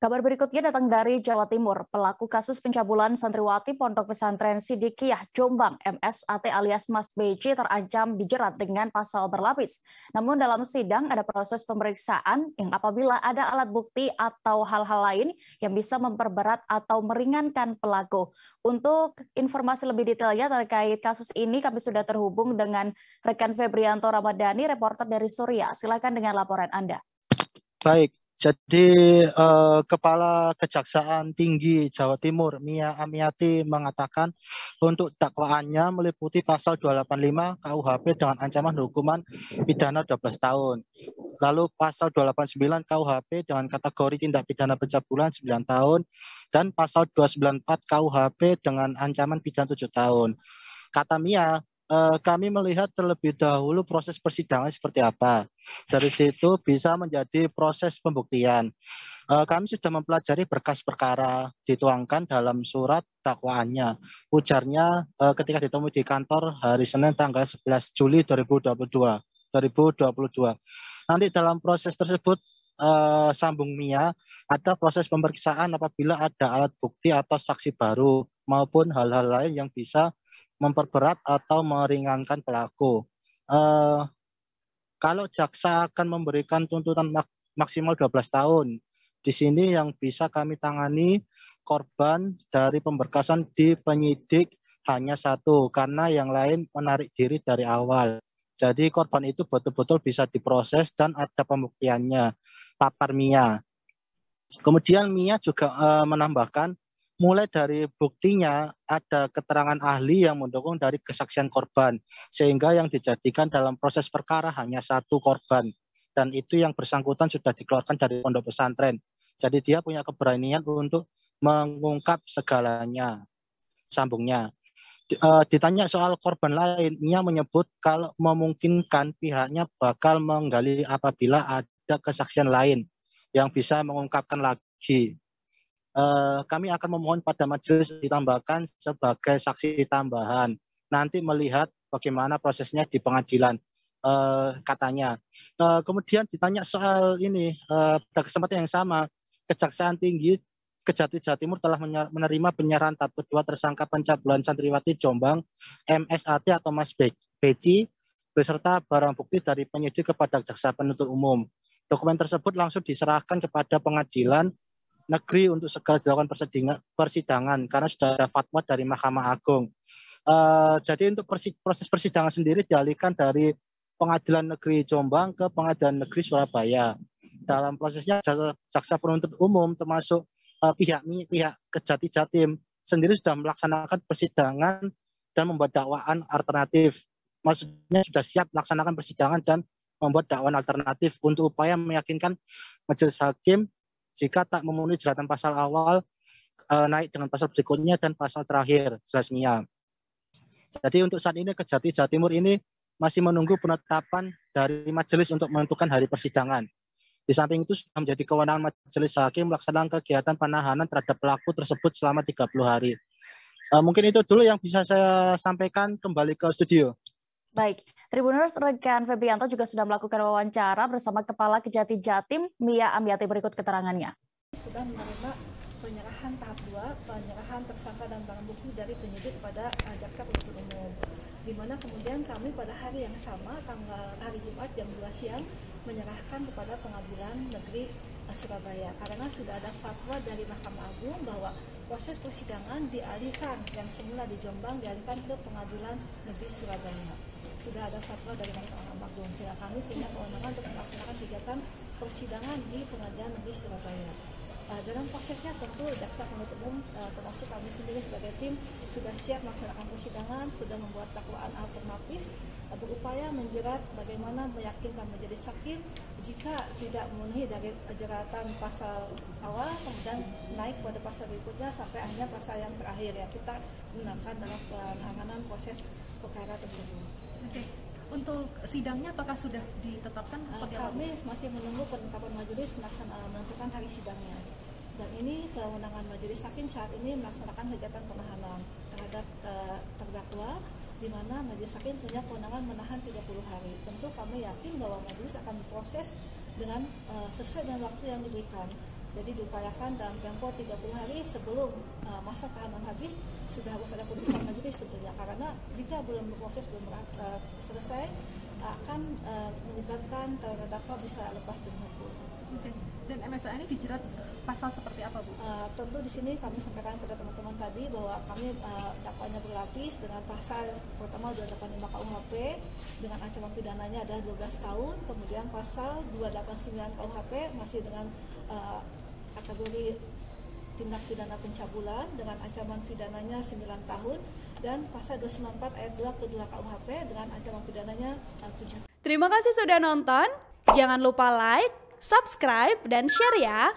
Kabar berikutnya datang dari Jawa Timur. Pelaku kasus pencabulan santriwati Pondok Pesantren Sidikiyah Jombang MSAT alias Mas BJ terancam dijerat dengan pasal berlapis. Namun dalam sidang ada proses pemeriksaan yang apabila ada alat bukti atau hal-hal lain yang bisa memperberat atau meringankan pelaku. Untuk informasi lebih detailnya terkait kasus ini kami sudah terhubung dengan rekan Febrianto Ramadhani, reporter dari Surya. Silakan dengan laporan Anda. Baik, jadi Kepala Kejaksaan Tinggi Jawa Timur, Mia Amiati, mengatakan untuk dakwaannya meliputi pasal 285 KUHP dengan ancaman hukuman pidana 12 tahun. Lalu pasal 289 KUHP dengan kategori tindak pidana pencabulan 9 tahun, dan pasal 294 KUHP dengan ancaman pidana 7 tahun. Kata Mia, kami melihat terlebih dahulu proses persidangan seperti apa. Dari situ bisa menjadi proses pembuktian. Kami sudah mempelajari berkas perkara dituangkan dalam surat dakwaannya. Ujarnya ketika ditemui di kantor hari Senin tanggal 11 Juli 2022. Nanti dalam proses tersebut, sambung Mia, ada proses pemeriksaan apabila ada alat bukti atau saksi baru maupun hal-hal lain yang bisa memperberat atau meringankan pelaku. Kalau jaksa akan memberikan tuntutan maksimal 12 tahun, di sini yang bisa kami tangani korban dari pemberkasan di penyidik hanya satu, karena yang lain menarik diri dari awal. Jadi korban itu betul-betul bisa diproses dan ada pembuktiannya, papar Mia. Kemudian Mia juga menambahkan, mulai dari buktinya ada keterangan ahli yang mendukung dari kesaksian korban, sehingga yang dijadikan dalam proses perkara hanya satu korban, dan itu yang bersangkutan sudah dikeluarkan dari pondok pesantren. Jadi dia punya keberanian untuk mengungkap segalanya, sambungnya. Ditanya soal korban lain, Mia menyebut kalau memungkinkan pihaknya bakal menggali apabila ada kesaksian lain yang bisa mengungkapkan lagi. Kami akan memohon pada majelis ditambahkan sebagai saksi tambahan. Nanti melihat bagaimana prosesnya di pengadilan, katanya. Kemudian ditanya soal ini, pada kesempatan yang sama, Kejaksaan Tinggi Kejati Jawa Timur telah menerima penyerahan tahap kedua tersangka pencabulan santriwati Jombang MSAT atau Mas Beci beserta barang bukti dari penyidik kepada jaksa penuntut umum. Dokumen tersebut langsung diserahkan kepada pengadilan negeri untuk segera dilakukan persidangan karena sudah ada fatwa dari Mahkamah Agung. Jadi untuk proses persidangan sendiri dialihkan dari Pengadilan Negeri Jombang ke Pengadilan Negeri Surabaya. Dalam prosesnya jaksa penuntut umum termasuk pihak Kejati Jatim sendiri sudah melaksanakan persidangan dan membuat dakwaan alternatif. Maksudnya sudah siap melaksanakan persidangan dan membuat dakwaan alternatif untuk upaya meyakinkan majelis hakim jika tak memenuhi jeratan pasal awal, naik dengan pasal berikutnya dan pasal terakhir, jelas Mia. Jadi untuk saat ini Kejati Jawa Timur ini masih menunggu penetapan dari majelis untuk menentukan hari persidangan. Di samping itu sudah menjadi kewenangan majelis hakim melaksanakan kegiatan penahanan terhadap pelaku tersebut selama 30 hari. Mungkin itu dulu yang bisa saya sampaikan, kembali ke studio. Baik, Tribuners, rekan Febrianto juga sudah melakukan wawancara bersama Kepala Kejati Jatim, Mia Amiati, berikut keterangannya. Sudah menerima penyerahan tahap 2, penyerahan tersangka dan barang bukti dari penyidik pada jaksa penuntut umum. Di mana kemudian kami pada hari yang sama, hari Jumat jam 2 siang, menyerahkan kepada Pengadilan Negeri Surabaya. Karena sudah ada fatwa dari Mahkamah Agung bahwa proses persidangan dialihkan, yang semula di Jombang dialihkan ke Pengadilan Negeri Surabaya. Sudah ada fatwa dari Mahkamah Agung, sehingga kami punya kewenangan untuk melaksanakan kegiatan persidangan di Pengadilan Negeri Surabaya. Dalam prosesnya tentu jaksa penuntut umum termasuk kami sendiri sebagai tim sudah siap melaksanakan persidangan, sudah membuat dakwaan alternatif, berupaya menjerat bagaimana meyakinkan majelis hakim jika tidak memenuhi dari jeratan pasal awal, kemudian naik pada pasal berikutnya sampai akhirnya pasal yang terakhir yang kita gunakan dalam penanganan proses perkara tersebut. Oke. Untuk sidangnya apakah sudah ditetapkan? Kami masih menunggu penetapan majelis menentukan hari sidangnya. Dan ini kewenangan majelis hakim saat ini melaksanakan kegiatan penahanan terhadap terdakwa, di mana majelis hakim punya kewenangan menahan 30 hari. Tentu kami yakin bahwa majelis akan berproses dengan sesuai dengan waktu yang diberikan. Jadi diupayakan dalam tempo 30 hari sebelum masa tahanan habis sudah harus ada putusan majelis tentunya, karena jika belum berproses belum selesai akan menyebabkan terdakwa bisa lepas dari hukum. Dan MSA ini dijerat pasal seperti apa, Bu? Tentu di sini kami sampaikan kepada teman-teman tadi bahwa kami dakwanya berlapis dengan pasal pertama 285 KUHP dengan ancaman pidananya adalah 12 tahun, kemudian pasal 289 KUHP masih dengan kategori tindak pidana pencabulan dengan ancaman pidananya 9 tahun, dan pasal 294 ayat 2 kedua KUHP dengan ancaman pidananya 7 tahun. Terima kasih sudah nonton. Jangan lupa like, subscribe, dan share ya.